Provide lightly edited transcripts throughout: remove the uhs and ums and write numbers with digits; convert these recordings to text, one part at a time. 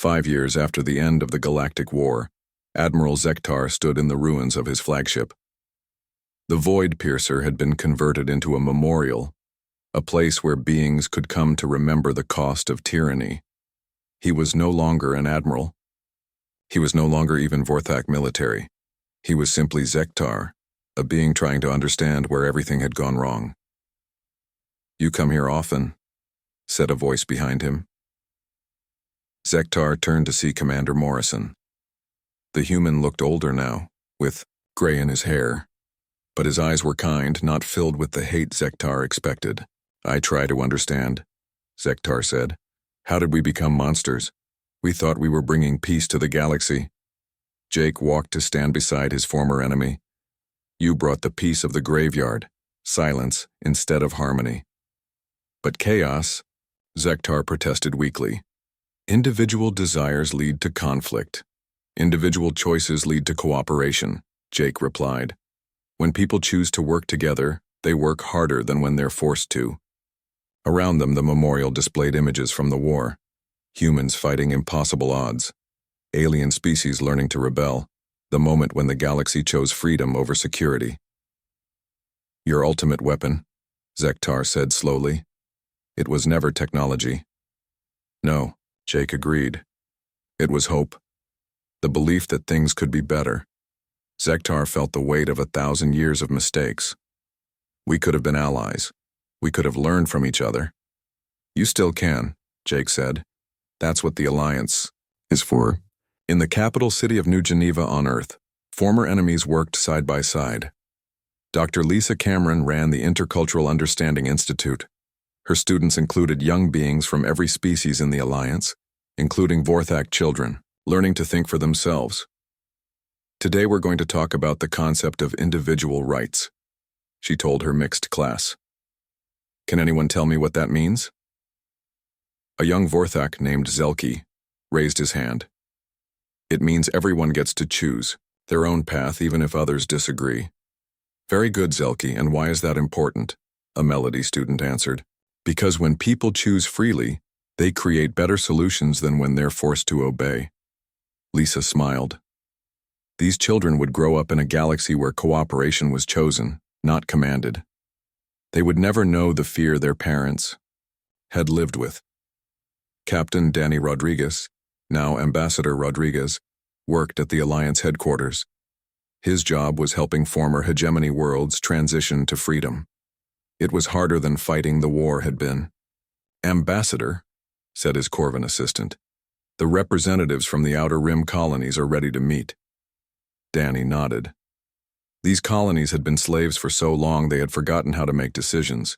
5 years after the end of the Galactic War, Admiral Zektar stood in the ruins of his flagship. The Void Piercer had been converted into a memorial, a place where beings could come to remember the cost of tyranny. He was no longer an admiral. He was no longer even Vorthak military. He was simply Zektar, a being trying to understand where everything had gone wrong. "You come here often," said a voice behind him. Zektar turned to see Commander Morrison. The human looked older now, with gray in his hair, but his eyes were kind, not filled with the hate Zektar expected. "I try to understand," Zektar said. "How did we become monsters? We thought we were bringing peace to the galaxy." Jake walked to stand beside his former enemy. "You brought the peace of the graveyard, silence instead of harmony." "But chaos," Zektar protested weakly. "Individual desires lead to conflict. Individual choices lead to cooperation," Jake replied. "When people choose to work together, they work harder than when they're forced to." Around them, the memorial displayed images from the war. Humans fighting impossible odds. Alien species learning to rebel. The moment when the galaxy chose freedom over security. "Your ultimate weapon," Zektar said slowly. "It was never technology." "No," Jake agreed. "It was hope. The belief that things could be better." Zektar felt the weight of 1,000 years of mistakes. "We could have been allies. We could have learned from each other." "You still can," Jake said. "That's what the Alliance is for." In the capital city of New Geneva on Earth, former enemies worked side by side. Dr. Lisa Cameron ran the Intercultural Understanding Institute. Her students included young beings from every species in the Alliance, including Vorthak children, learning to think for themselves. "Today we're going to talk about the concept of individual rights," she told her mixed class. "Can anyone tell me what that means?" A young Vorthak named Zelki raised his hand. "It means everyone gets to choose their own path even if others disagree." "Very good, Zelki, and why is that important?" a Melody student answered. "Because when people choose freely, they create better solutions than when they're forced to obey." Lisa smiled. These children would grow up in a galaxy where cooperation was chosen, not commanded. They would never know the fear their parents had lived with. Captain Danny Rodriguez, now Ambassador Rodriguez, worked at the Alliance headquarters. His job was helping former hegemony worlds transition to freedom. It was harder than fighting the war had been. "Ambassador," said his Corvin assistant, "the representatives from the Outer Rim colonies are ready to meet." Danny nodded. These colonies had been slaves for so long they had forgotten how to make decisions.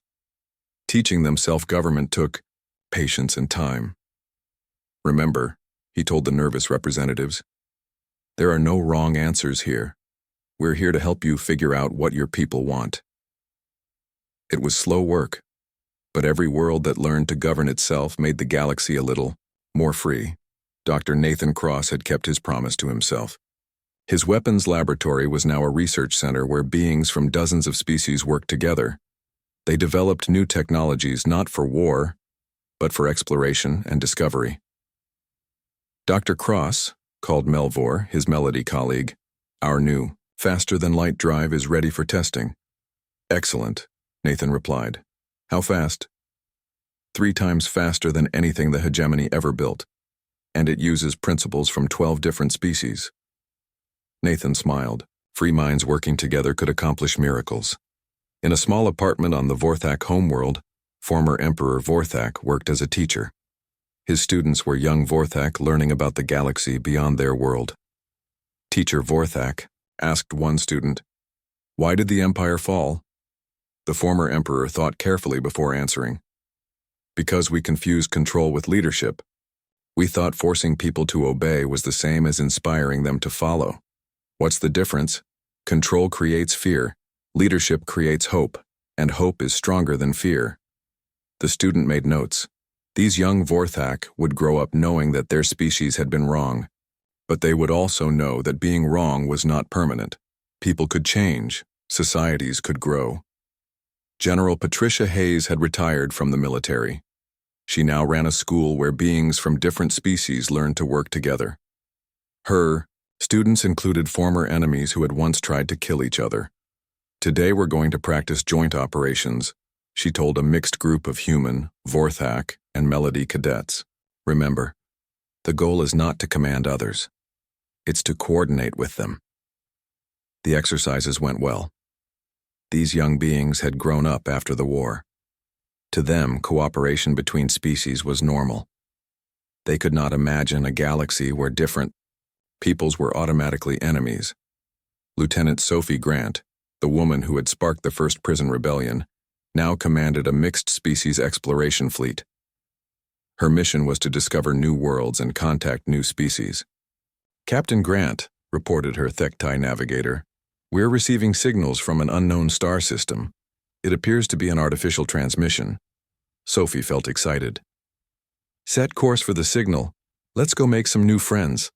Teaching them self-government took patience and time. "Remember," he told the nervous representatives, "there are no wrong answers here. We're here to help you figure out what your people want." It was slow work, but every world that learned to govern itself made the galaxy a little more free. Dr. Nathan Cross had kept his promise to himself. His weapons laboratory was now a research center where beings from dozens of species worked together. They developed new technologies not for war, but for exploration and discovery. Dr. Cross called Melvor, his Melody colleague. "Our new, faster-than-light drive is ready for testing." "Excellent," Nathan replied. "How fast?" 3 times faster than anything the hegemony ever built, and it uses principles from 12 different species." Nathan smiled. Free minds working together could accomplish miracles. In a small apartment on the Vorthak homeworld, former Emperor Vorthak worked as a teacher. His students were young Vorthak learning about the galaxy beyond their world. Teacher Vorthak asked one student, "Why did the Empire fall?" The former Emperor thought carefully before answering. "Because we confused control with leadership. We thought forcing people to obey was the same as inspiring them to follow. What's the difference? Control creates fear, leadership creates hope, and hope is stronger than fear." The student made notes. These young Vorthak would grow up knowing that their species had been wrong, but they would also know that being wrong was not permanent. People could change, societies could grow. General Patricia Hayes had retired from the military. She now ran a school where beings from different species learned to work together. Her students included former enemies who had once tried to kill each other. Today we're going to practice joint operations, she told a mixed group of human, Vorthak, and Melody cadets. Remember, the goal is not to command others. It's to coordinate with them. The exercises went well. These young beings had grown up after the war. To them, cooperation between species was normal. They could not imagine a galaxy where different peoples were automatically enemies. Lieutenant Sophie Grant, the woman who had sparked the first prison rebellion, now commanded a mixed-species exploration fleet. Her mission was to discover new worlds and contact new species. Captain Grant, reported her Thektai navigator, we're receiving signals from an unknown star system. It appears to be an artificial transmission. Sophie felt excited. Set course for the signal. Let's go make some new friends.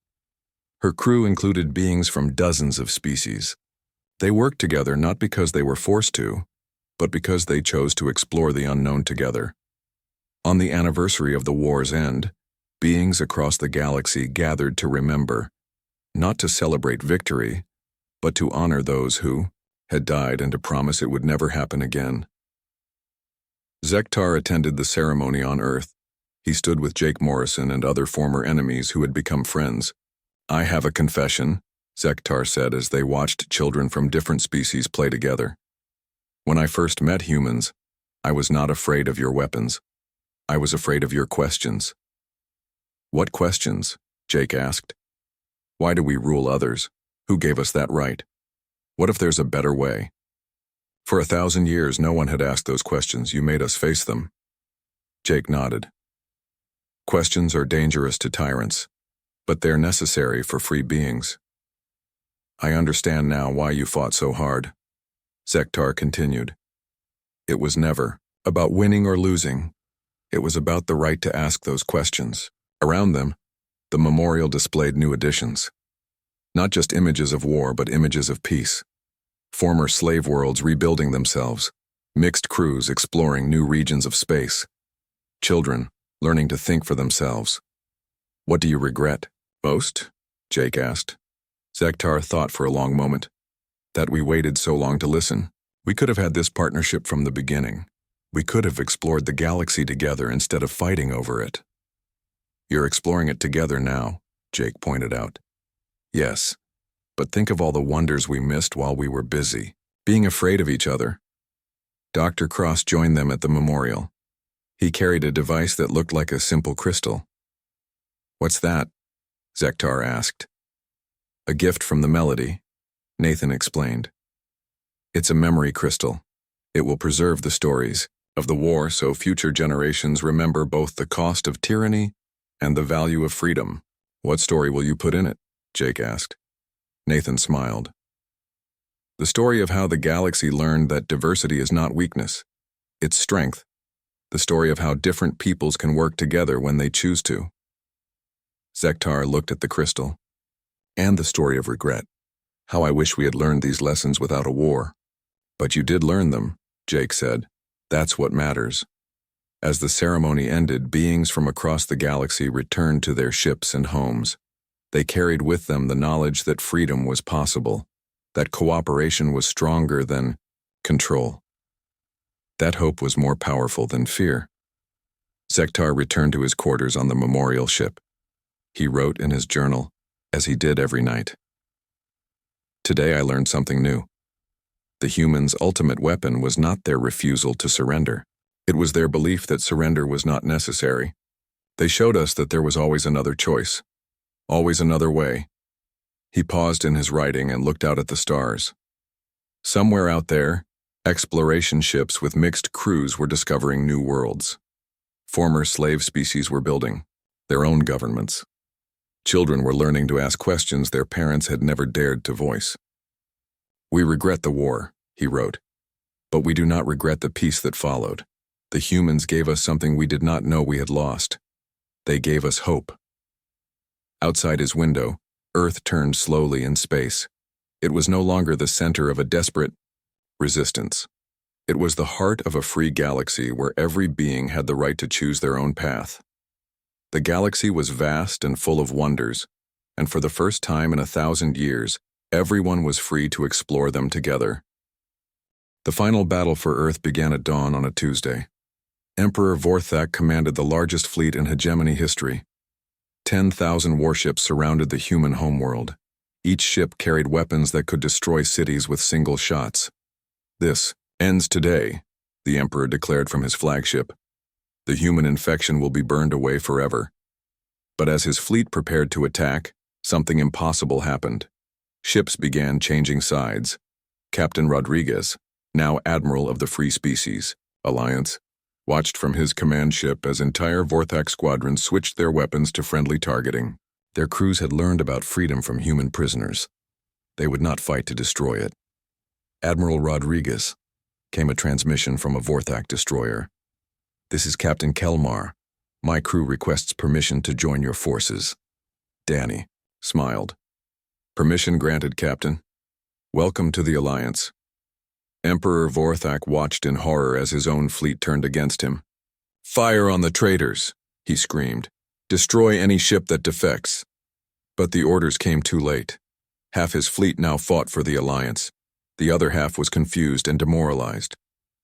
Her crew included beings from dozens of species. They worked together not because they were forced to, but because they chose to explore the unknown together. On the anniversary of the war's end, beings across the galaxy gathered to remember, not to celebrate victory, but to honor those who had died and to promise it would never happen again. Zektar attended the ceremony on Earth. He stood with Jake Morrison and other former enemies who had become friends. I have a confession, Zektar said as they watched children from different species play together. When I first met humans, I was not afraid of your weapons. I was afraid of your questions. What questions? Jake asked. Why do we rule others? Who gave us that right? What if there's a better way? For 1,000 years, no one had asked those questions. You made us face them. Jake nodded. Questions are dangerous to tyrants, but they're necessary for free beings. I understand now why you fought so hard. Zektar continued. It was never about winning or losing. It was about the right to ask those questions. Around them, the memorial displayed new additions. Not just images of war, but images of peace. Former slave worlds rebuilding themselves, mixed crews exploring new regions of space, children learning to think for themselves. What do you regret most? Jake asked. Zektar thought for a long moment. That we waited so long to listen. We could have had this partnership from the beginning. We could have explored the galaxy together instead of fighting over it. You're exploring it together now, Jake pointed out. Yes, but think of all the wonders we missed while we were busy, being afraid of each other. Dr. Cross joined them at the memorial. He carried a device that looked like a simple crystal. What's that? Zektar asked. A gift from the Melody, Nathan explained. It's a memory crystal. It will preserve the stories of the war so future generations remember both the cost of tyranny and the value of freedom. What story will you put in it? Jake asked. Nathan smiled. The story of how the galaxy learned that diversity is not weakness, it's strength. The story of how different peoples can work together when they choose to. Zektar looked at the crystal. And the story of regret. How I wish we had learned these lessons without a war. But you did learn them, Jake said. That's what matters. As the ceremony ended, beings from across the galaxy returned to their ships and homes. They carried with them the knowledge that freedom was possible, that cooperation was stronger than control. That hope was more powerful than fear. Zektar returned to his quarters on the memorial ship. He wrote in his journal, as he did every night. Today I learned something new. The humans' ultimate weapon was not their refusal to surrender. It was their belief that surrender was not necessary. They showed us that there was always another choice, always another way. He paused in his writing and looked out at the stars. Somewhere out there, exploration ships with mixed crews were discovering new worlds. Former slave species were building their own governments. Children were learning to ask questions their parents had never dared to voice. We regret the war, he wrote, but we do not regret the peace that followed. The humans gave us something we did not know we had lost. They gave us hope. Outside his window, Earth turned slowly in space. It was no longer the center of a desperate resistance. It was the heart of a free galaxy where every being had the right to choose their own path. The galaxy was vast and full of wonders, and for the first time in 1,000 years, everyone was free to explore them together. The final battle for Earth began at dawn on a Tuesday. Emperor Vorthak commanded the largest fleet in hegemony history. 10,000 warships surrounded the human homeworld. Each ship carried weapons that could destroy cities with single shots. "This ends today," the Emperor declared from his flagship. "The human infection will be burned away forever." But as his fleet prepared to attack, something impossible happened. Ships began changing sides. Captain Rodriguez, now Admiral of the Free Species Alliance, watched from his command ship as entire Vorthak squadrons switched their weapons to friendly targeting. Their crews had learned about freedom from human prisoners. They would not fight to destroy it. "Admiral Rodriguez," came a transmission from a Vorthak destroyer. "This is Captain Kelmar. My crew requests permission to join your forces." Danny smiled. "Permission granted, Captain. Welcome to the Alliance." Emperor Vorthak watched in horror as his own fleet turned against him. "Fire on the traitors!" he screamed. "Destroy any ship that defects." But the orders came too late. Half his fleet now fought for the Alliance. The other half was confused and demoralized.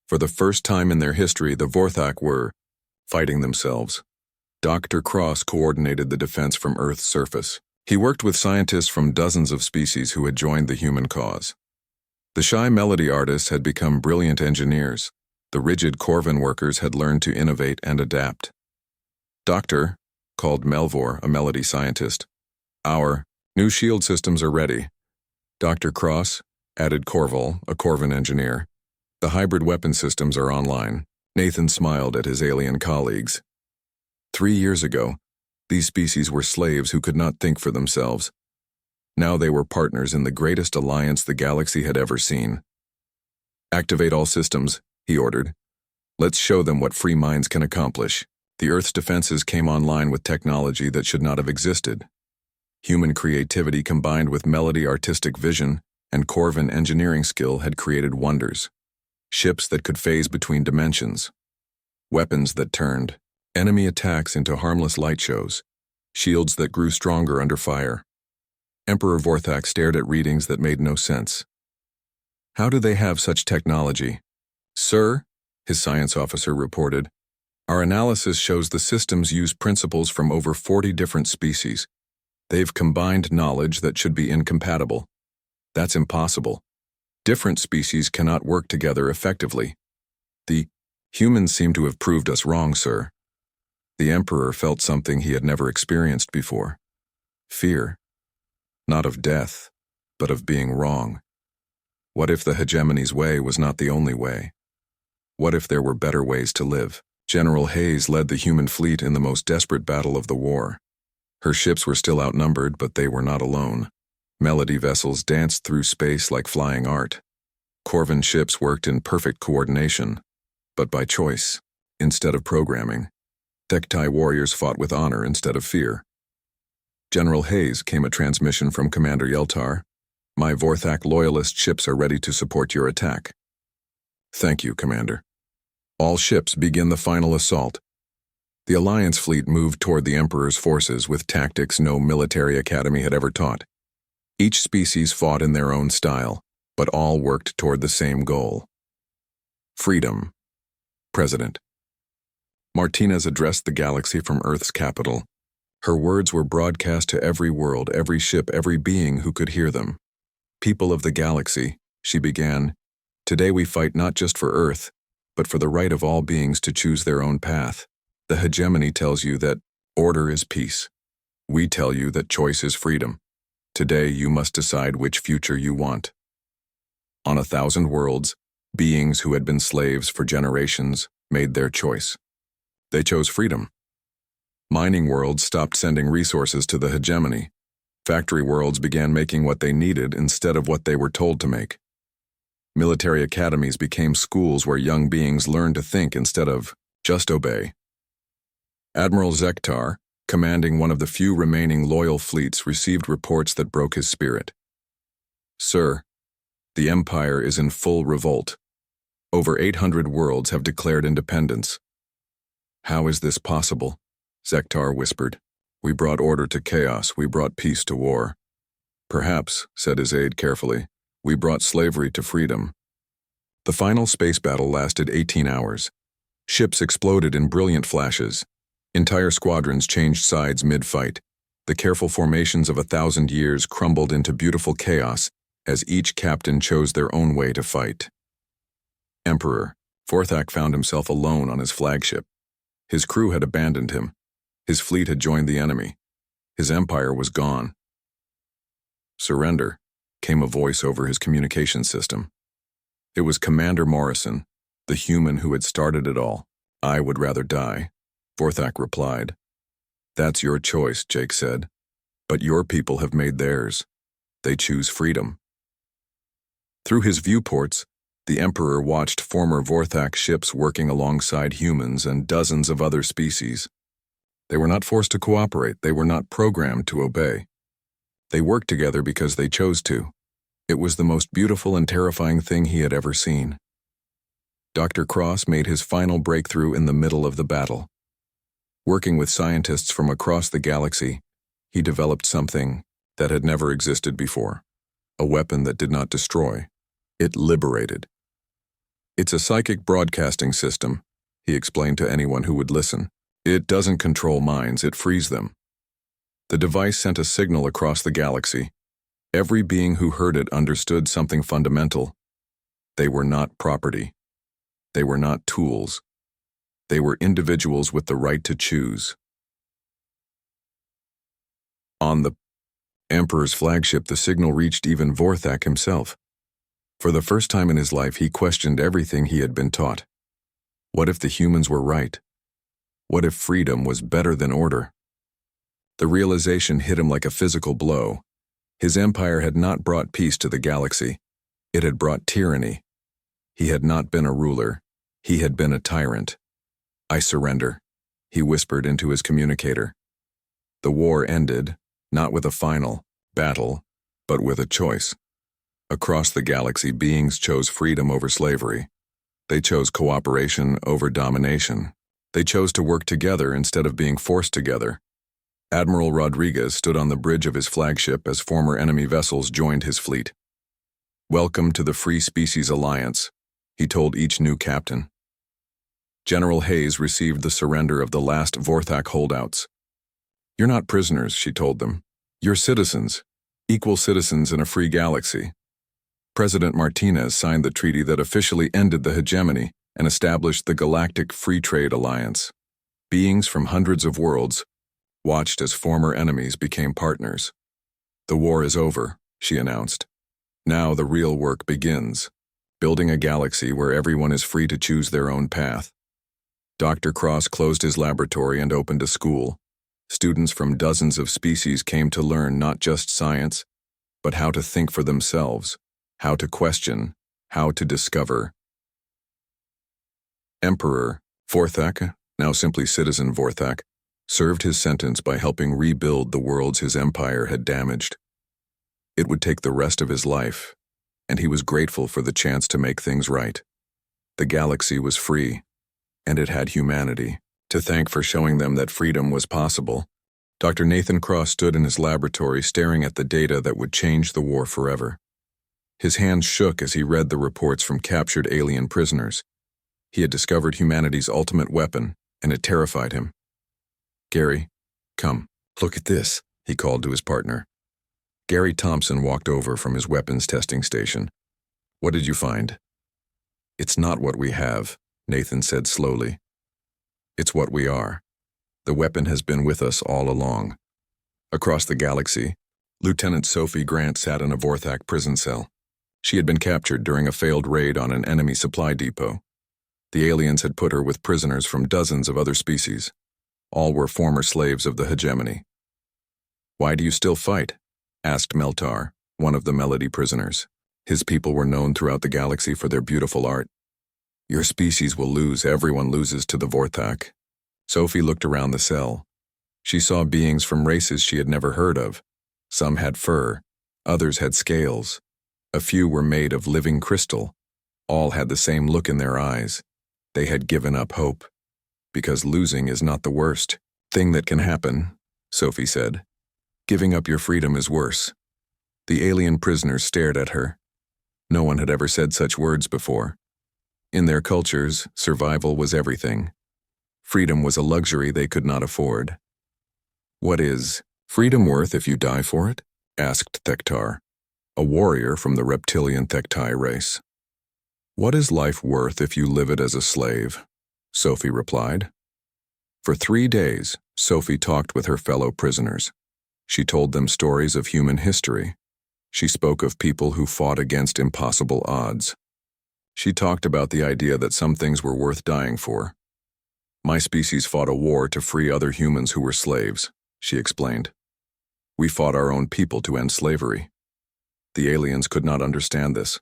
For the first time in their history, the Vorthak were fighting themselves. Dr. Cross coordinated the defense from Earth's surface. He worked with scientists from dozens of species who had joined the human cause. The shy melody artists had become brilliant engineers. The rigid Corvin workers had learned to innovate and adapt. "Doctor," called Melvor, a melody scientist, "our new shield systems are ready." "Dr. Cross," added Corval, a Corvin engineer, "the hybrid weapon systems are online." Nathan smiled at his alien colleagues. 3 years ago, these species were slaves who could not think for themselves. Now they were partners in the greatest alliance the galaxy had ever seen. "Activate all systems," he ordered. "Let's show them what free minds can accomplish." The Earth's defenses came online with technology that should not have existed. Human creativity combined with melody artistic vision and Corvin engineering skill had created wonders. Ships that could phase between dimensions. Weapons that turned enemy attacks into harmless light shows. Shields that grew stronger under fire. Emperor Vorthak stared at readings that made no sense. "How do they have such technology?" "Sir," his science officer reported, "our analysis shows the systems use principles from over 40 different species. They've combined knowledge that should be incompatible. That's impossible. Different species cannot work together effectively. The humans seem to have proved us wrong, sir." The Emperor felt something he had never experienced before. Fear. Not of death, but of being wrong. What if the hegemony's way was not the only way? What if there were better ways to live? General Hayes led the human fleet in the most desperate battle of the war. Her ships were still outnumbered, but they were not alone. Melody vessels danced through space like flying art. Corvin ships worked in perfect coordination, but by choice, instead of programming. Thektai warriors fought with honor instead of fear. General Hayes came a transmission from Commander Yeltar. "My Vorthak loyalist ships are ready to support your attack." "Thank you, Commander." "All ships begin the final assault." The Alliance fleet moved toward the Emperor's forces with tactics no military academy had ever taught. Each species fought in their own style, but all worked toward the same goal. Freedom. President. Martinez addressed the galaxy from Earth's capital. Her words were broadcast to every world, every ship, every being who could hear them. "People of the galaxy," she began, "today we fight not just for Earth, but for the right of all beings to choose their own path. The hegemony tells you that order is peace. We tell you that choice is freedom. Today you must decide which future you want." On 1,000 worlds, beings who had been slaves for generations made their choice. They chose freedom. Mining worlds stopped sending resources to the hegemony. Factory worlds began making what they needed instead of what they were told to make. Military academies became schools where young beings learned to think instead of just obey. Admiral Zektar, commanding one of the few remaining loyal fleets, received reports that broke his spirit. "Sir, the Empire is in full revolt. Over 800 worlds have declared independence. How is this possible? Zektar whispered. We brought order to chaos, we brought peace to war. Perhaps, said his aide carefully, we brought slavery to freedom. The final space battle lasted 18 hours. Ships exploded in brilliant flashes. Entire squadrons changed sides mid-fight. The careful formations of 1,000 years crumbled into beautiful chaos as each captain chose their own way to fight. Emperor Vorthak found himself alone on his flagship. His crew had abandoned him. His fleet had joined the enemy. His empire was gone. Surrender, came a voice over his communication system. It was Commander Morrison, the human who had started it all. I would rather die, Vorthak replied. That's your choice, Jake said. But your people have made theirs. They choose freedom. Through his viewports, the Emperor watched former Vorthak ships working alongside humans and dozens of other species. They were not forced to cooperate, they were not programmed to obey. They worked together because they chose to. It was the most beautiful and terrifying thing he had ever seen. Dr. Cross made his final breakthrough in the middle of the battle. Working with scientists from across the galaxy, he developed something that had never existed before. A weapon that did not destroy. It liberated. It's a psychic broadcasting system, he explained to anyone who would listen. It doesn't control minds, it frees them. The device sent a signal across the galaxy. Every being who heard it understood something fundamental. They were not property. They were not tools. They were individuals with the right to choose. On the Emperor's flagship, the signal reached even Vorthak himself. For the first time in his life, he questioned everything he had been taught. What if the humans were right? What if freedom was better than order? The realization hit him like a physical blow. His empire had not brought peace to the galaxy. It had brought tyranny. He had not been a ruler. He had been a tyrant. I surrender, he whispered into his communicator. The war ended, not with a final battle, but with a choice. Across the galaxy, beings chose freedom over slavery. They chose cooperation over domination. They chose to work together instead of being forced together. Admiral Rodriguez stood on the bridge of his flagship as former enemy vessels joined his fleet. Welcome to the Free Species Alliance, he told each new captain. General Hayes received the surrender of the last Vorthak holdouts. You're not prisoners, she told them. You're citizens, equal citizens in a free galaxy. President Martinez signed the treaty that officially ended the hegemony and established the Galactic Free Trade Alliance. Beings from hundreds of worlds watched as former enemies became partners. The war is over, she announced. Now the real work begins, building a galaxy where everyone is free to choose their own path. Dr. Cross closed his laboratory and opened a school. Students from dozens of species came to learn not just science, but how to think for themselves, how to question, how to discover. Emperor Vorthak, now simply Citizen Vorthak, served his sentence by helping rebuild the worlds his empire had damaged. It would take the rest of his life, and he was grateful for the chance to make things right. The galaxy was free, and it had humanity to thank for showing them that freedom was possible. Dr. Nathan Cross stood in his laboratory staring at the data that would change the war forever. His hands shook as he read the reports from captured alien prisoners. He had discovered humanity's ultimate weapon, and it terrified him. Gary, come, look at this, he called to his partner. Gary Thompson walked over from his weapons testing station. What did you find? It's not what we have, Nathan said slowly. It's what we are. The weapon has been with us all along. Across the galaxy, Lieutenant Sophie Grant sat in a Vorthak prison cell. She had been captured during a failed raid on an enemy supply depot. The aliens had put her with prisoners from dozens of other species. All were former slaves of the hegemony. Why do you still fight? Asked Meltar, one of the Melody prisoners. His people were known throughout the galaxy for their beautiful art. Your species will lose, everyone loses to the Vorthak. Sophie looked around the cell. She saw beings from races she had never heard of. Some had fur, others had scales. A few were made of living crystal. All had the same look in their eyes. They had given up hope. Because losing is not the worst thing that can happen, Sophie said. Giving up your freedom is worse. The alien prisoners stared at her. No one had ever said such words before. In their cultures, survival was everything. Freedom was a luxury they could not afford. What is freedom worth if you die for it? Asked Thektar, a warrior from the reptilian Thektai race. What is life worth if you live it as a slave? Sophie replied. For 3 days, Sophie talked with her fellow prisoners. She told them stories of human history. She spoke of people who fought against impossible odds. She talked about the idea that some things were worth dying for. My species fought a war to free other humans who were slaves, she explained. We fought our own people to end slavery. The aliens could not understand this.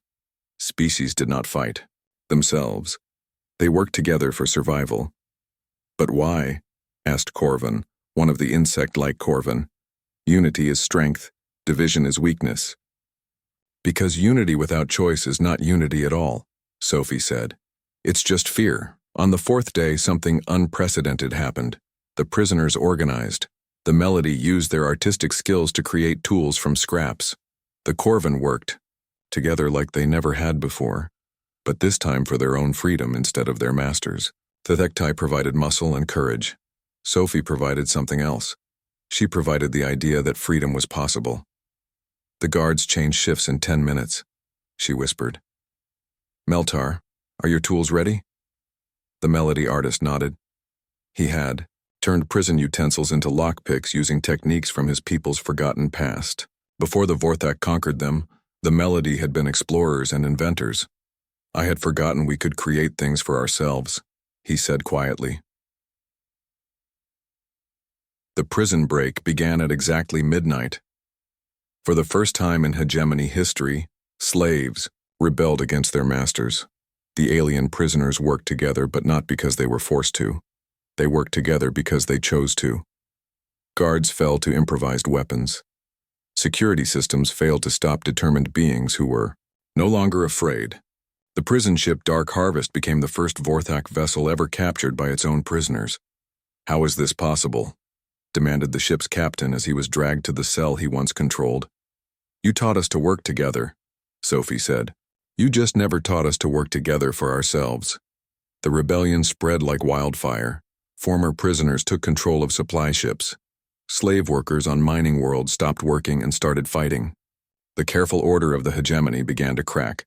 Species did not fight themselves. They worked together for survival. But why? Asked Corvin, one of the insect-like Corvin. Unity is strength, division is weakness. Because unity without choice is not unity at all, Sophie said. It's just fear. On the 4th day, something unprecedented happened. The prisoners organized. The Melody used their artistic skills to create tools from scraps. The Corvin worked, together like they never had before, but this time for their own freedom instead of their masters. The Thektai provided muscle and courage. Sophie provided something else. She provided the idea that freedom was possible. The guards changed shifts in 10 minutes, she whispered. Meltar, are your tools ready? The Melody artist nodded. He had turned prison utensils into lockpicks using techniques from his people's forgotten past. Before the Vorthak conquered them, the Melody had been explorers and inventors. I had forgotten we could create things for ourselves, he said quietly. The prison break began at exactly midnight. For the first time in hegemony history, slaves rebelled against their masters. The alien prisoners worked together, but not because they were forced to. They worked together because they chose to. Guards fell to improvised weapons. Security systems failed to stop determined beings who were no longer afraid. The prison ship Dark Harvest became the first Vorthak vessel ever captured by its own prisoners. How is this possible? Demanded the ship's captain as he was dragged to the cell he once controlled. You taught us to work together, Sophie said. You just never taught us to work together for ourselves. The rebellion spread like wildfire. Former prisoners took control of supply ships. Slave workers on mining worlds stopped working and started fighting. The careful order of the hegemony began to crack.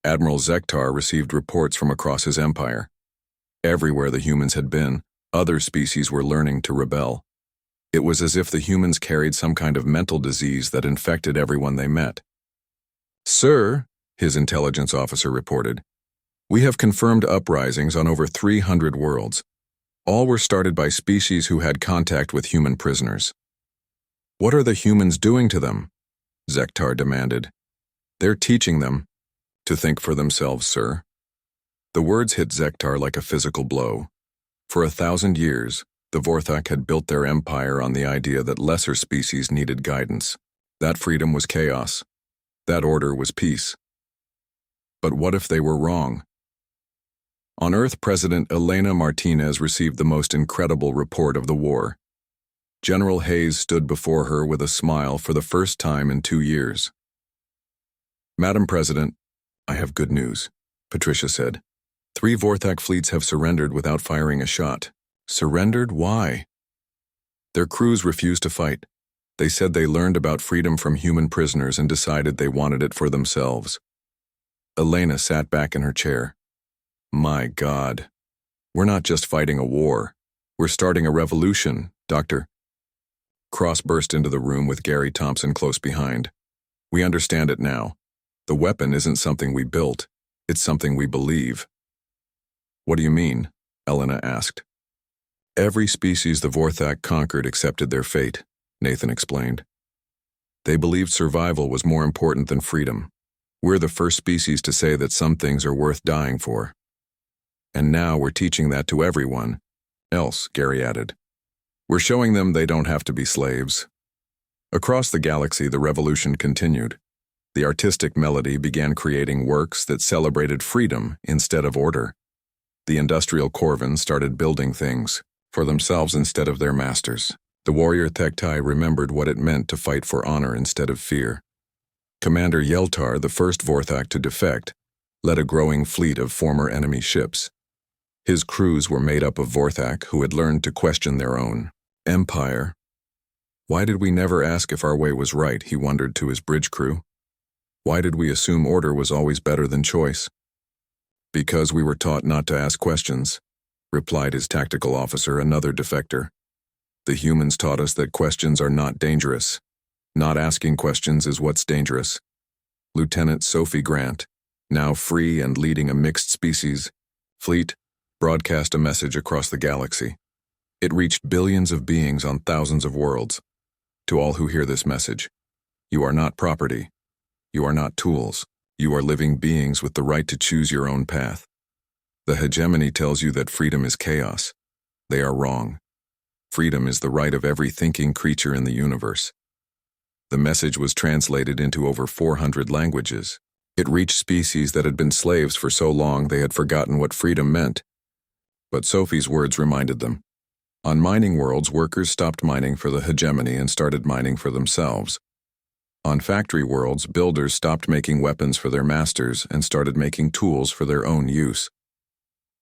Admiral Zektar received reports from across his empire. Everywhere the humans had been, other species were learning to rebel. It was as if the humans carried some kind of mental disease that infected everyone they met. Sir, his intelligence officer reported, we have confirmed uprisings on over 300 worlds. All were started by species who had contact with human prisoners. What are the humans doing to them? Zektar demanded. They're teaching them to think for themselves, sir. The words hit Zektar like a physical blow. For 1,000 years, the Vorthak had built their empire on the idea that lesser species needed guidance. That freedom was chaos. That order was peace. But what if they were wrong? On Earth, President Elena Martinez received the most incredible report of the war. General Hayes stood before her with a smile for the first time in 2 years. Madam President, I have good news, Patricia said. 3 Vorthak fleets have surrendered without firing a shot. Surrendered? Why? Their crews refused to fight. They said they learned about freedom from human prisoners and decided they wanted it for themselves. Elena sat back in her chair. My God. We're not just fighting a war. We're starting a revolution, Dr. Cross burst into the room with Gary Thompson close behind. We understand it now. The weapon isn't something we built. It's something we believe. What do you mean? Elena asked. Every species the Vorthak conquered accepted their fate, Nathan explained. They believed survival was more important than freedom. We're the first species to say that some things are worth dying for. And now we're teaching that to everyone else, Gary added. We're showing them they don't have to be slaves. Across the galaxy, the revolution continued. The artistic melody began creating works that celebrated freedom instead of order. The industrial Corvin started building things for themselves instead of their masters. The warrior Thektai remembered what it meant to fight for honor instead of fear. Commander Yeltar, the first Vorthak to defect, led a growing fleet of former enemy ships. His crews were made up of Vorthak who had learned to question their own empire. Why did we never ask if our way was right, he wondered to his bridge crew. Why did we assume order was always better than choice? Because we were taught not to ask questions, replied his tactical officer, another defector. The humans taught us that questions are not dangerous. Not asking questions is what's dangerous. Lieutenant Sophie Grant, now free and leading a mixed species fleet, broadcast a message across the galaxy. It reached billions of beings on thousands of worlds. To all who hear this message, you are not property. You are not tools. You are living beings with the right to choose your own path. The hegemony tells you that freedom is chaos. They are wrong. Freedom is the right of every thinking creature in the universe. The message was translated into over 400 languages. It reached species that had been slaves for so long they had forgotten what freedom meant. But Sophie's words reminded them. On mining worlds, workers stopped mining for the hegemony and started mining for themselves. On factory worlds, builders stopped making weapons for their masters and started making tools for their own use.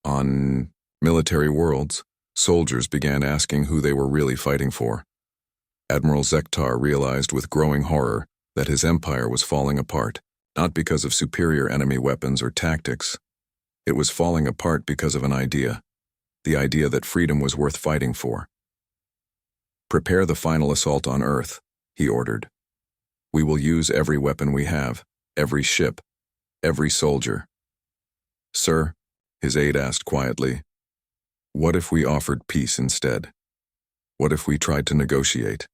On military worlds, soldiers began asking who they were really fighting for. Admiral Zektar realized with growing horror that his empire was falling apart, not because of superior enemy weapons or tactics. It was falling apart because of an idea, the idea that freedom was worth fighting for. Prepare the final assault on Earth, he ordered. We will use every weapon we have, every ship, every soldier. Sir, his aide asked quietly, what if we offered peace instead? What if we tried to negotiate?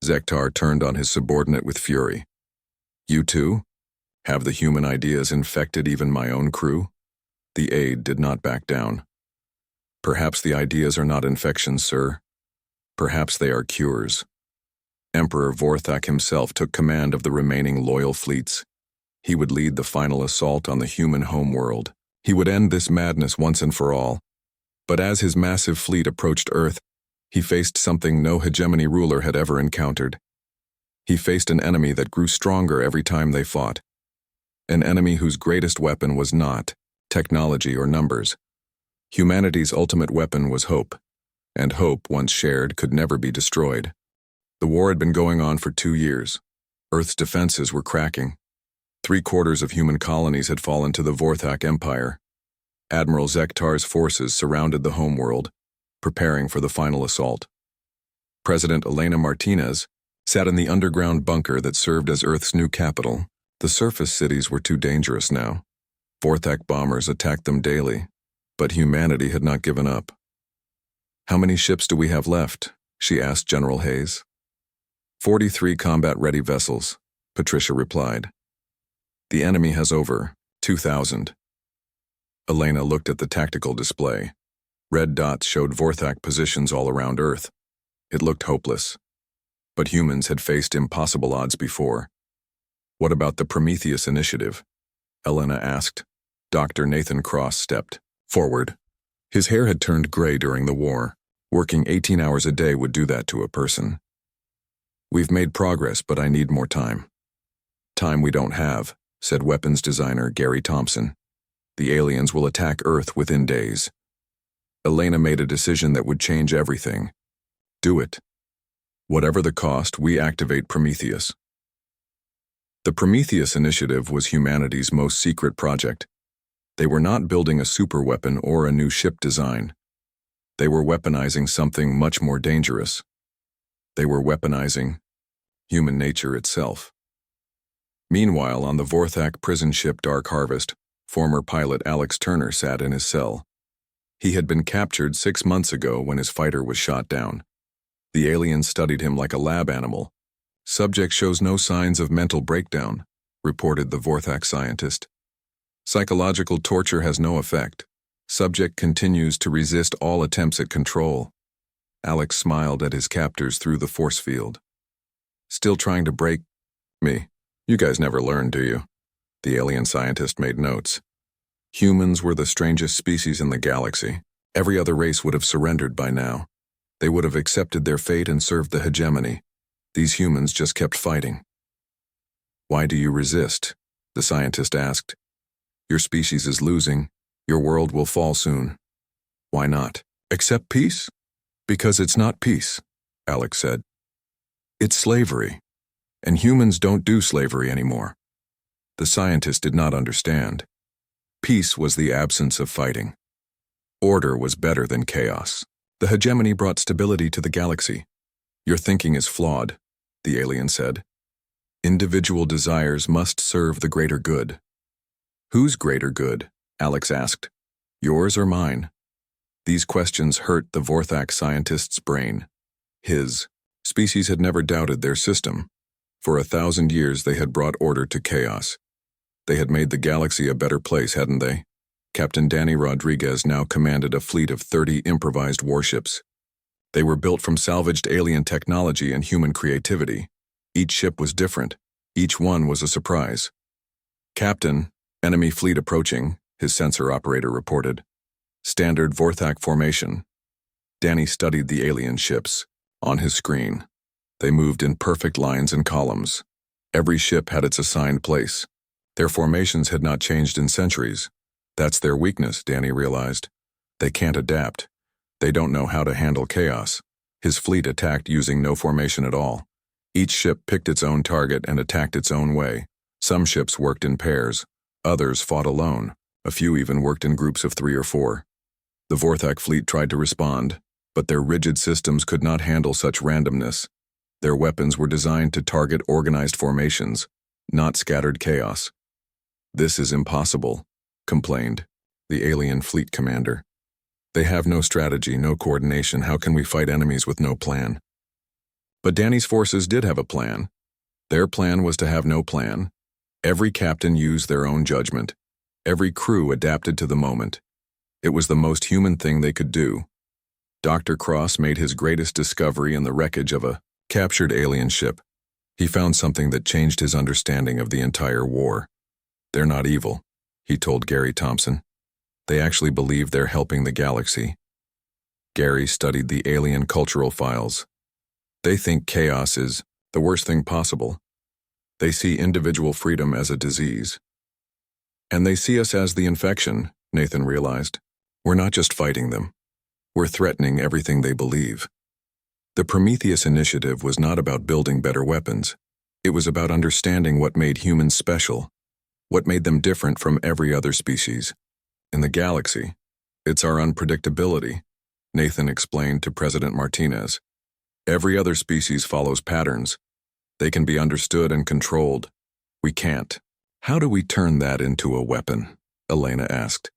Zektar turned on his subordinate with fury. You too? Have the human ideas infected even my own crew? The aide did not back down. Perhaps the ideas are not infections, sir. Perhaps they are cures. Emperor Vorthak himself took command of the remaining loyal fleets. He would lead the final assault on the human homeworld. He would end this madness once and for all. But as his massive fleet approached Earth, he faced something no hegemony ruler had ever encountered. He faced an enemy that grew stronger every time they fought. An enemy whose greatest weapon was not technology or numbers. Humanity's ultimate weapon was hope, and hope, once shared, could never be destroyed. The war had been going on for 2 years. Earth's defenses were cracking. 3/4 of human colonies had fallen to the Vorthak Empire. Admiral Zektar's forces surrounded the homeworld, preparing for the final assault. President Elena Martinez sat in the underground bunker that served as Earth's new capital. The surface cities were too dangerous now. Vorthak bombers attacked them daily, but humanity had not given up. How many ships do we have left? She asked General Hayes. 43 combat-ready vessels, Patricia replied. The enemy has over 2,000. Elena looked at the tactical display. Red dots showed Vorthak positions all around Earth. It looked hopeless. But humans had faced impossible odds before. What about the Prometheus Initiative? Elena asked. Dr. Nathan Cross stepped forward. His hair had turned gray during the war. Working 18 hours a day would do that to a person. We've made progress, but I need more time. Time we don't have, said weapons designer Gary Thompson. The aliens will attack Earth within days. Elena made a decision that would change everything. Do it. Whatever the cost, we activate Prometheus. The Prometheus Initiative was humanity's most secret project. They were not building a superweapon or a new ship design. They were weaponizing something much more dangerous. They were weaponizing human nature itself. Meanwhile, on the Vorthak prison ship Dark Harvest, former pilot Alex Turner sat in his cell. He had been captured 6 months ago when his fighter was shot down. The aliens studied him like a lab animal. Subject shows no signs of mental breakdown, reported the Vorthak scientist. Psychological torture has no effect. Subject continues to resist all attempts at control. Alex smiled at his captors through the force field. Still trying to break me, You guys never learn, do you? The alien scientist made notes. Humans were the strangest species in the galaxy. Every other race would have surrendered by now. They would have accepted their fate and served the hegemony. These humans just kept fighting. Why do you resist? The scientist asked. Your species is losing. Your world will fall soon. Why not? Accept peace? Because it's not peace, Alex said. It's slavery. And humans don't do slavery anymore. The scientist did not understand. Peace was the absence of fighting. Order was better than chaos. The hegemony brought stability to the galaxy. Your thinking is flawed, the alien said. Individual desires must serve the greater good. Whose greater good? Alex asked. Yours or mine? These questions hurt the Vorthak scientist's brain. His species had never doubted their system. For 1,000 years they had brought order to chaos. They had made the galaxy a better place, hadn't they? Captain Danny Rodriguez now commanded a fleet of 30 improvised warships. They were built from salvaged alien technology and human creativity. Each ship was different. Each one was a surprise. Captain, enemy fleet approaching, his sensor operator reported. Standard Vorthak formation. Danny studied the alien ships. On his screen, they moved in perfect lines and columns. Every ship had its assigned place. Their formations had not changed in centuries. That's their weakness, Danny realized. They can't adapt. They don't know how to handle chaos. His fleet attacked using no formation at all. Each ship picked its own target and attacked its own way. Some ships worked in pairs. Others fought alone. A few even worked in groups of 3 or 4. The Vorthak fleet tried to respond, but their rigid systems could not handle such randomness. Their weapons were designed to target organized formations, not scattered chaos. This is impossible, complained the alien fleet commander. They have no strategy, no coordination. How can we fight enemies with no plan? But Danny's forces did have a plan. Their plan was to have no plan. Every captain used their own judgment. Every crew adapted to the moment. It was the most human thing they could do. Dr. Cross made his greatest discovery in the wreckage of a captured alien ship. He found something that changed his understanding of the entire war. They're not evil, he told Gary Thompson. They actually believe they're helping the galaxy. Gary studied the alien cultural files. They think chaos is the worst thing possible. They see individual freedom as a disease. And they see us as the infection, Nathan realized. We're not just fighting them. We're threatening everything they believe. The Prometheus Initiative was not about building better weapons. It was about understanding what made humans special, what made them different from every other species. In the galaxy, it's our unpredictability, Nathan explained to President Martinez. Every other species follows patterns. They can be understood and controlled. We can't. How do we turn that into a weapon? Elena asked.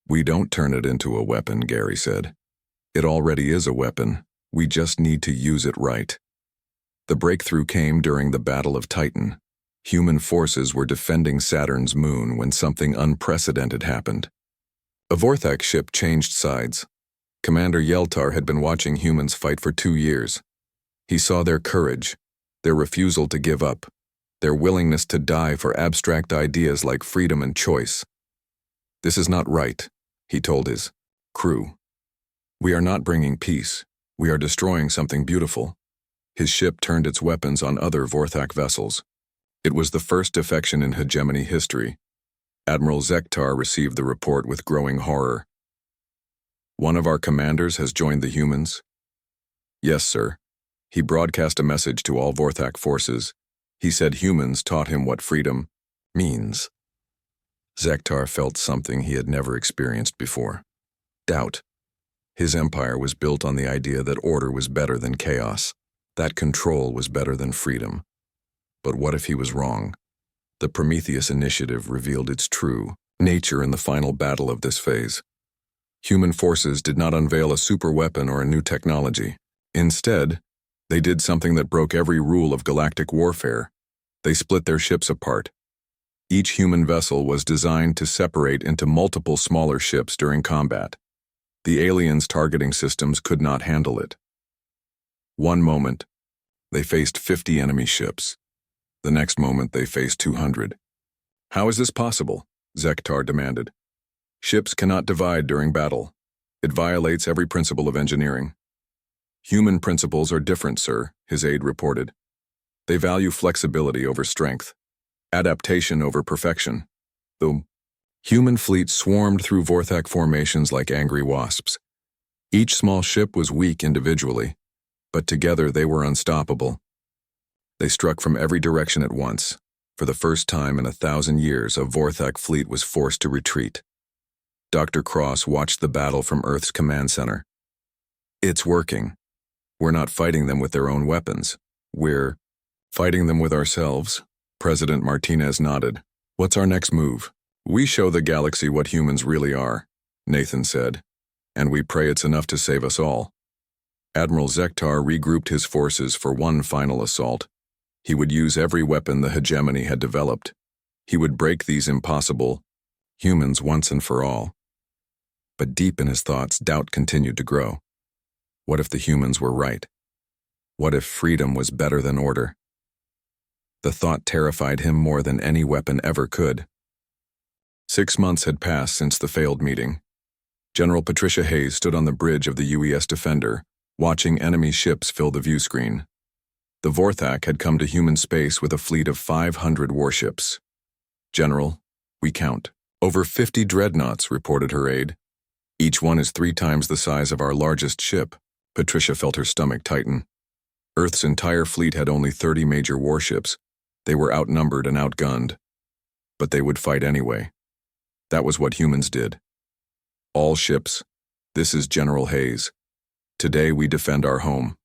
We don't turn it into a weapon, Gary said. It already is a weapon. We just need to use it right. The breakthrough came during the Battle of Titan. Human forces were defending Saturn's moon when something unprecedented happened. A Vorthak ship changed sides. Commander Yeltar had been watching humans fight for 2 years. He saw their courage, their refusal to give up, their willingness to die for abstract ideas like freedom and choice. This is not right, he told his crew. We are not bringing peace. We are destroying something beautiful. His ship turned its weapons on other Vorthak vessels. It was the first defection in hegemony history. Admiral Zektar received the report with growing horror. One of our commanders has joined the humans? Yes, sir. He broadcast a message to all Vorthak forces. He said humans taught him what freedom means. Zektar felt something he had never experienced before. Doubt. His empire was built on the idea that order was better than chaos, that control was better than freedom. But what if he was wrong? The Prometheus Initiative revealed its true nature in the final battle of this phase. Human forces did not unveil a superweapon or a new technology. Instead, they did something that broke every rule of galactic warfare. They split their ships apart. Each human vessel was designed to separate into multiple smaller ships during combat. The aliens' targeting systems could not handle it. One moment, they faced 50 enemy ships. The next moment they faced 200. How is this possible? Zektar demanded. Ships cannot divide during battle. It violates every principle of engineering. Human principles are different, sir, his aide reported. They value flexibility over strength, adaptation over perfection. The human fleet swarmed through Vorthak formations like angry wasps. Each small ship was weak individually, but together they were unstoppable. They struck from every direction at once. For the first time in 1,000 years, a Vorthak fleet was forced to retreat. Dr. Cross watched the battle from Earth's command center. It's working. We're not fighting them with their own weapons. We're fighting them with ourselves. President Martinez nodded. What's our next move? We show the galaxy what humans really are, Nathan said, and we pray it's enough to save us all. Admiral Zektar regrouped his forces for one final assault. He would use every weapon the hegemony had developed. He would break these impossible humans once and for all. But deep in his thoughts, doubt continued to grow. What if the humans were right? What if freedom was better than order? The thought terrified him more than any weapon ever could. 6 months had passed since the failed meeting. General Patricia Hayes stood on the bridge of the UES Defender, watching enemy ships fill the viewscreen. The Vorthak had come to human space with a fleet of 500 warships. General, we count. Over 50 dreadnoughts, reported her aide. Each one is 3 times the size of our largest ship. Patricia felt her stomach tighten. Earth's entire fleet had only 30 major warships. They were outnumbered and outgunned. But they would fight anyway. That was what humans did. All ships. This is General Hayes. Today we defend our home.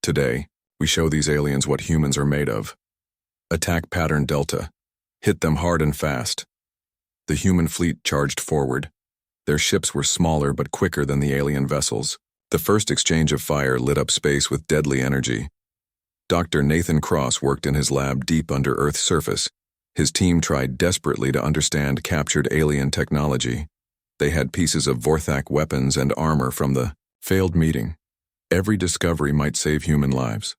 Today, we show these aliens what humans are made of. Attack pattern Delta. Hit them hard and fast. The human fleet charged forward. Their ships were smaller but quicker than the alien vessels. The first exchange of fire lit up space with deadly energy. Dr. Nathan Cross worked in his lab deep under Earth's surface. His team tried desperately to understand captured alien technology. They had pieces of Vorthak weapons and armor from the failed meeting. Every discovery might save human lives.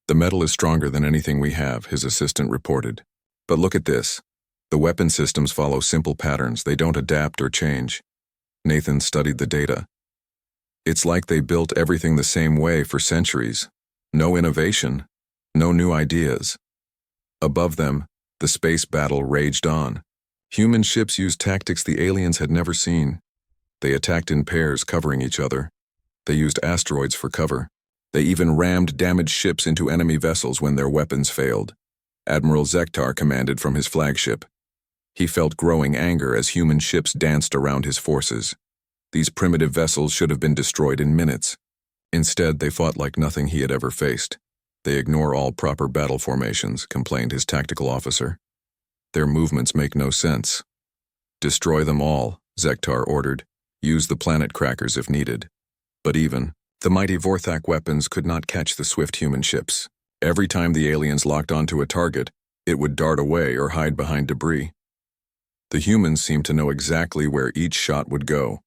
The metal is stronger than anything we have, his assistant reported. But look at this. The weapon systems follow simple patterns. They don't adapt or change. Nathan studied the data. It's like they built everything the same way for centuries. No innovation, no new ideas. Above them, the space battle raged on. Human ships used tactics the aliens had never seen. They attacked in pairs, covering each other. They used asteroids for cover. They even rammed damaged ships into enemy vessels when their weapons failed. Admiral Zektar commanded from his flagship. He felt growing anger as human ships danced around his forces. These primitive vessels should have been destroyed in minutes. Instead, they fought like nothing he had ever faced. They ignore all proper battle formations, complained his tactical officer. Their movements make no sense. Destroy them all, Zektar ordered. Use the planet crackers if needed. But even the mighty Vorthak weapons could not catch the swift human ships. Every time the aliens locked onto a target, it would dart away or hide behind debris. The humans seemed to know exactly where each shot would go.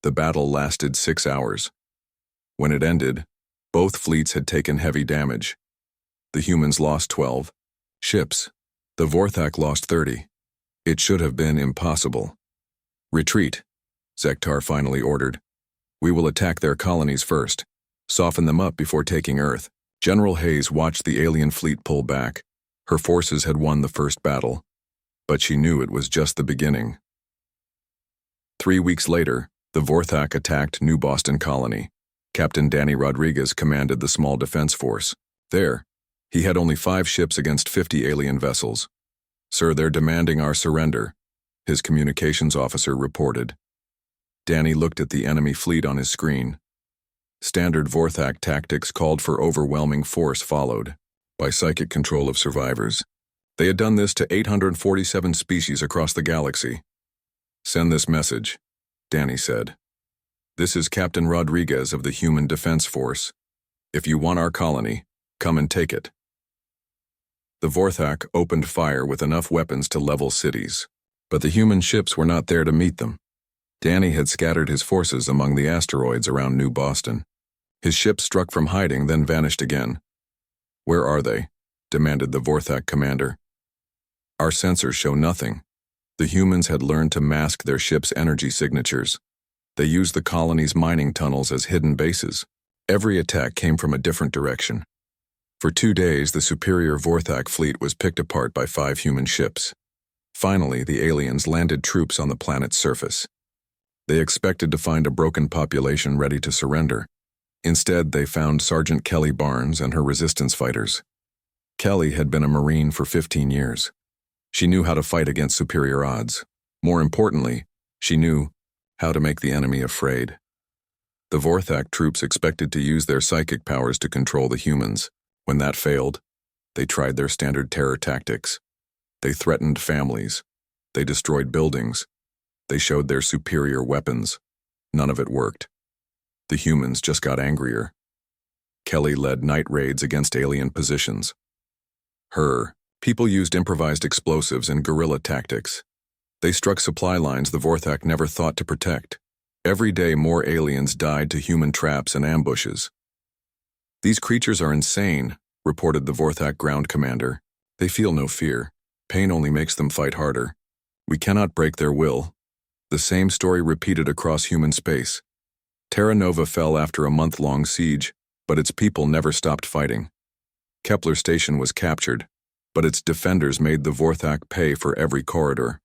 The battle lasted 6 hours. When it ended, both fleets had taken heavy damage. The humans lost 12 ships. The Vorthak lost 30. It should have been impossible. Retreat, Zektar finally ordered. We will attack their colonies first. Soften them up before taking Earth. General Hayes watched the alien fleet pull back. Her forces had won the first battle, but she knew it was just the beginning. 3 weeks later, the Vorthak attacked New Boston Colony. Captain Danny Rodriguez commanded the small defense force. There, he had only 5 ships against 50 alien vessels. Sir, they're demanding our surrender, his communications officer reported. Danny looked at the enemy fleet on his screen. Standard Vorthak tactics called for overwhelming force followed by psychic control of survivors. They had done this to 847 species across the galaxy. Send this message, Danny said. This is Captain Rodriguez of the Human Defense Force. If you want our colony, come and take it. The Vorthak opened fire with enough weapons to level cities, but the human ships were not there to meet them. Danny had scattered his forces among the asteroids around New Boston. His ships struck from hiding, then vanished again. Where are they? demanded the Vorthak commander. Our sensors show nothing. The humans had learned to mask their ship's energy signatures. They used the colony's mining tunnels as hidden bases. Every attack came from a different direction. For 2 days, the superior Vorthak fleet was picked apart by 5 human ships. Finally, the aliens landed troops on the planet's surface. They expected to find a broken population ready to surrender. Instead, they found Sergeant Kelly Barnes and her resistance fighters. Kelly had been a Marine for 15 years. She knew how to fight against superior odds. More importantly, she knew how to make the enemy afraid. The Vorthak troops expected to use their psychic powers to control the humans. When that failed, they tried their standard terror tactics. They threatened families. They destroyed buildings. They showed their superior weapons. None of it worked. The humans just got angrier. Kelly led night raids against alien positions. People used improvised explosives and guerrilla tactics. They struck supply lines the Vorthak never thought to protect. Every day more aliens died to human traps and ambushes. These creatures are insane, reported the Vorthak ground commander. They feel no fear. Pain only makes them fight harder. We cannot break their will. The same story repeated across human space. Terra Nova fell after a month-long siege, but its people never stopped fighting. Kepler Station was captured, but its defenders made the Vorthak pay for every corridor.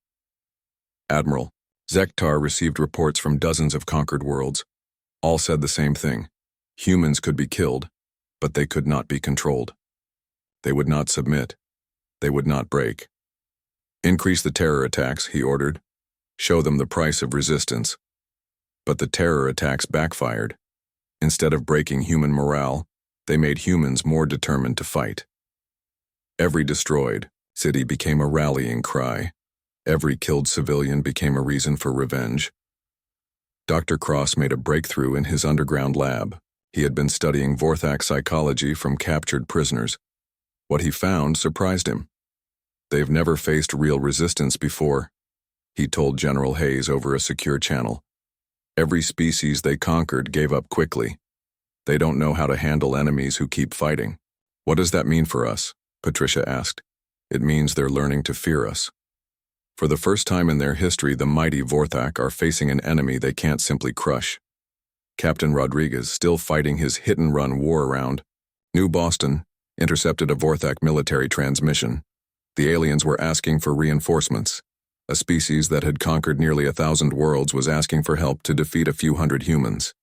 Admiral Zektar received reports from dozens of conquered worlds. All said the same thing. Humans could be killed, but they could not be controlled. They would not submit. They would not break. Increase the terror attacks, he ordered. Show them the price of resistance. But the terror attacks backfired. Instead of breaking human morale, they made humans more determined to fight. Every destroyed city became a rallying cry. Every killed civilian became a reason for revenge. Dr. Cross made a breakthrough in his underground lab. He had been studying Vorthak psychology from captured prisoners. What he found surprised him. They've never faced real resistance before, he told General Hayes over a secure channel. Every species they conquered gave up quickly. They don't know how to handle enemies who keep fighting. What does that mean for us? Patricia asked. It means they're learning to fear us. For the first time in their history, the mighty Vorthak are facing an enemy they can't simply crush. Captain Rodriguez, still fighting his hit-and-run war around New Boston, intercepted a Vorthak military transmission. The aliens were asking for reinforcements. A species that had conquered nearly 1,000 worlds was asking for help to defeat a few hundred humans.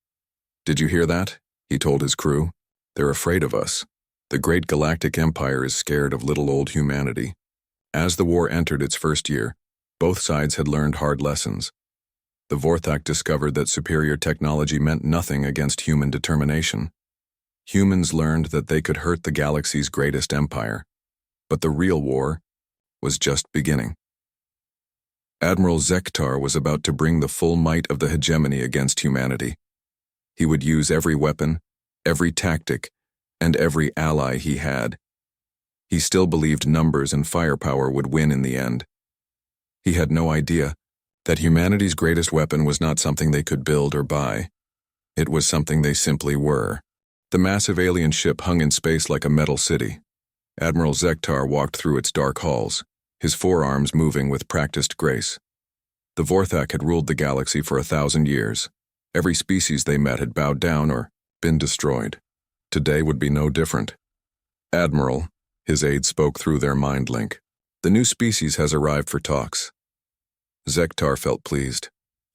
Did you hear that? He told his crew. They're afraid of us. The great galactic empire is scared of little old humanity. As the war entered its first year, both sides had learned hard lessons. The Vorthak discovered that superior technology meant nothing against human determination. Humans learned that they could hurt the galaxy's greatest empire. But the real war was just beginning. Admiral Zektar was about to bring the full might of the hegemony against humanity. He would use every weapon, every tactic, and every ally he had. He still believed numbers and firepower would win in the end. He had no idea that humanity's greatest weapon was not something they could build or buy. It was something they simply were. The massive alien ship hung in space like a metal city. Admiral Zektar walked through its dark halls, his forearms moving with practiced grace. The Vorthak had ruled the galaxy for 1,000 years. Every species they met had bowed down or been destroyed. Today would be no different. Admiral, his aide spoke through their mind link. The new species has arrived for talks. Zektar felt pleased.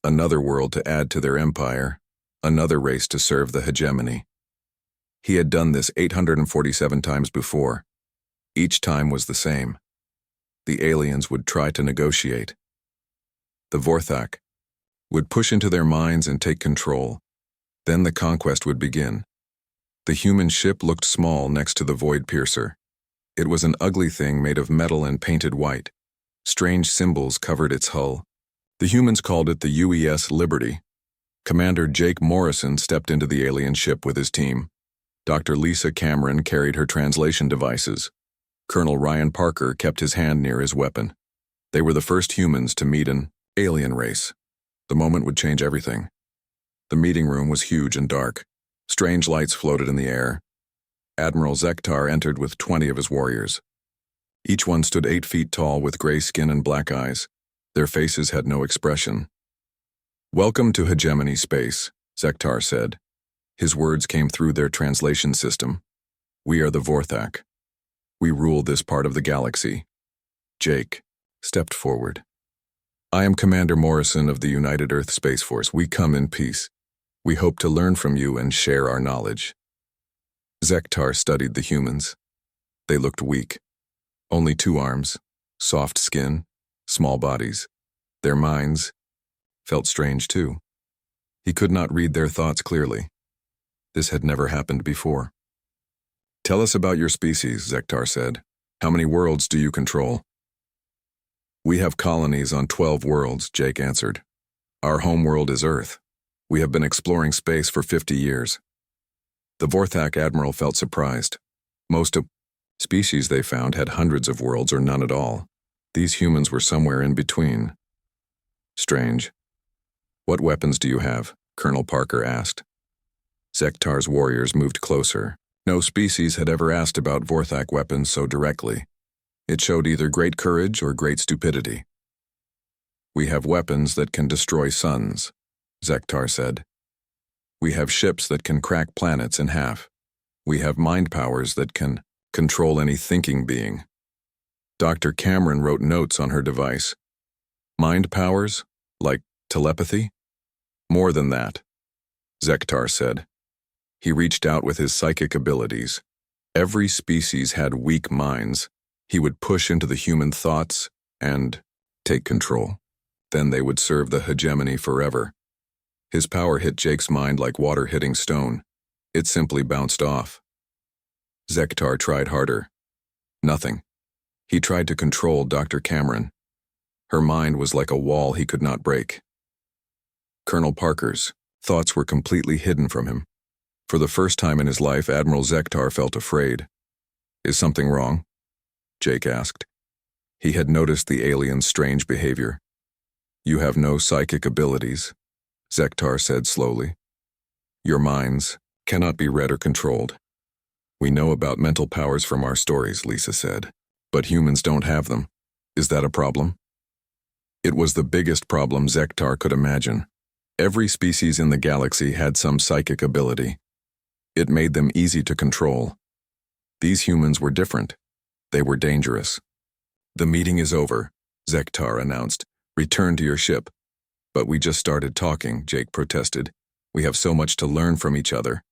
Another world to add to their empire. Another race to serve the hegemony. He had done this 847 times before. Each time was the same. The aliens would try to negotiate. The Vorthak would push into their minds and take control. Then the conquest would begin. The human ship looked small next to the Void Piercer. It was an ugly thing made of metal and painted white. Strange symbols covered its hull. The humans called it the UES Liberty. Commander Jake Morrison stepped into the alien ship with his team. Dr. Lisa Cameron carried her translation devices. Colonel Ryan Parker kept his hand near his weapon. They were the first humans to meet an alien race. The moment would change everything. The meeting room was huge and dark. Strange lights floated in the air. Admiral Zektar entered with 20 of his warriors. Each one stood 8 feet tall with gray skin and black eyes. Their faces had no expression. "Welcome to Hegemony Space," Zektar said. His words came through their translation system. "We are the Vorthak. We rule this part of the galaxy." Jake stepped forward. "I am Commander Morrison of the United Earth Space Force. We come in peace. We hope to learn from you and share our knowledge." Zektar studied the humans. They looked weak. Only 2 arms, soft skin, small bodies. Their minds felt strange too. He could not read their thoughts clearly. This had never happened before. "Tell us about your species," Zektar said. "How many worlds do you control?" "We have colonies on 12 worlds," Jake answered. "Our home world is Earth. We have been exploring space for 50 years. The Vorthak Admiral felt surprised. Most of species they found had hundreds of worlds or none at all. These humans were somewhere in between. "Strange. What weapons do you have?" Colonel Parker asked. Zektar's warriors moved closer. No species had ever asked about Vorthak weapons so directly. It showed either great courage or great stupidity. "We have weapons that can destroy suns," Zektar said. "We have ships that can crack planets in half. We have mind powers that can control any thinking being." Dr. Cameron wrote notes on her device. "Mind powers? Like telepathy?" "More than that," Zektar said. He reached out with his psychic abilities. Every species had weak minds. He would push into the human thoughts and take control. Then they would serve the hegemony forever. His power hit Jake's mind like water hitting stone. It simply bounced off. Zektar tried harder. Nothing. He tried to control Dr. Cameron. Her mind was like a wall he could not break. Colonel Parker's thoughts were completely hidden from him. For the first time in his life, Admiral Zektar felt afraid. "Is something wrong?" Jake asked. He had noticed the alien's strange behavior. "You have no psychic abilities," Zektar said slowly. "Your minds cannot be read or controlled." "We know about mental powers from our stories," Lisa said. "But humans don't have them. Is that a problem?" It was the biggest problem Zektar could imagine. Every species in the galaxy had some psychic ability. It made them easy to control. These humans were different. They were dangerous. "The meeting is over," Zektar announced. "Return to your ship." "But we just started talking," Jake protested. "We have so much to learn from each other."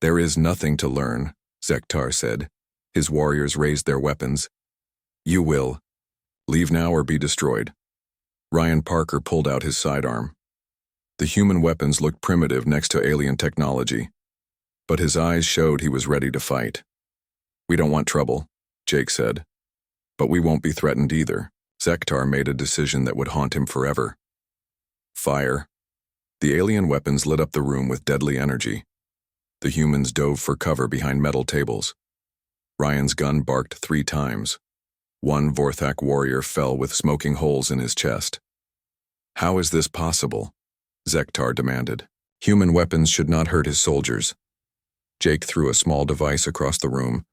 "There is nothing to learn," Zektar said. His warriors raised their weapons. "You will. Leave now or be destroyed." Ryan Parker pulled out his sidearm. The human weapons looked primitive next to alien technology, but his eyes showed he was ready to fight. "We don't want trouble," Jake said. "But we won't be threatened either." Zektar made a decision that would haunt him forever. Fire. The alien weapons lit up the room with deadly energy. The humans dove for cover behind metal tables. Ryan's gun barked 3 times. One Vorthak warrior fell with smoking holes in his chest. "How is this possible?" Zektar demanded. "Human weapons should not hurt his soldiers." Jake threw a small device across the room.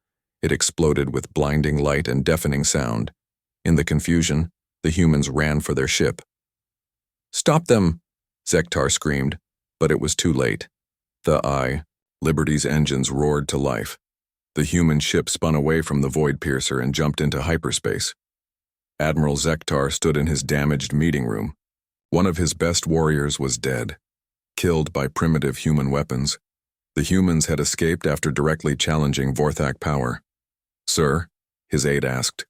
It exploded with blinding light and deafening sound. In the confusion, the humans ran for their ship. "Stop them!" Zektar screamed, but it was too late. Liberty's engines roared to life. The human ship spun away from the void piercer and jumped into hyperspace. Admiral Zektar stood in his damaged meeting room. One of his best warriors was dead, killed by primitive human weapons. The humans had escaped after directly challenging Vorthak power. "Sir," his aide asked,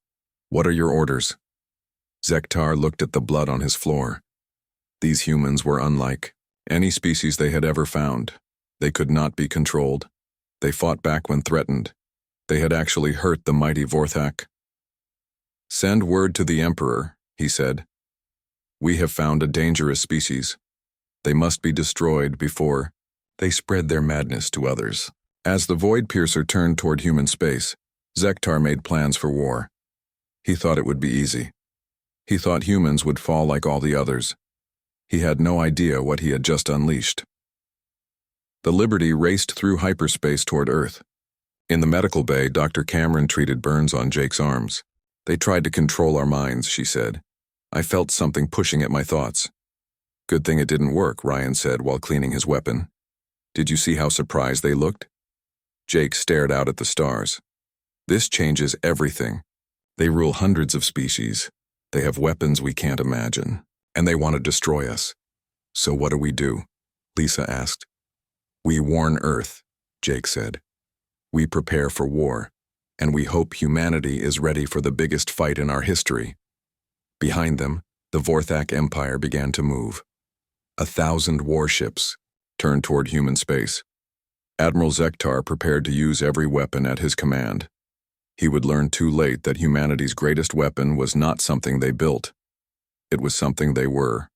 "what are your orders?" Zektar looked at the blood on his floor. These humans were unlike any species they had ever found. They could not be controlled. They fought back when threatened. They had actually hurt the mighty Vorthak. "Send word to the Emperor," he said. "We have found a dangerous species. They must be destroyed before they spread their madness to others." As the void piercer turned toward human space, Zektar made plans for war. He thought it would be easy. He thought humans would fall like all the others. He had no idea what he had just unleashed. The Liberty raced through hyperspace toward Earth. In the medical bay, Dr. Cameron treated burns on Jake's arms. They tried to control our minds, she said. I felt something pushing at my thoughts. Good thing it didn't work, Ryan said while cleaning his weapon. Did you see how surprised they looked? Jake stared out at the stars. This changes everything. They rule hundreds of species. They have weapons we can't imagine. And they want to destroy us. So what do? Lisa asked. We warn Earth, Jake said. We prepare for war, and we hope humanity is ready for the biggest fight in our history. Behind them, the Vorthak Empire began to move. 1,000 warships turned toward human space. Admiral Zektar prepared to use every weapon at his command. He would learn too late that humanity's greatest weapon was not something they built. It was something they were.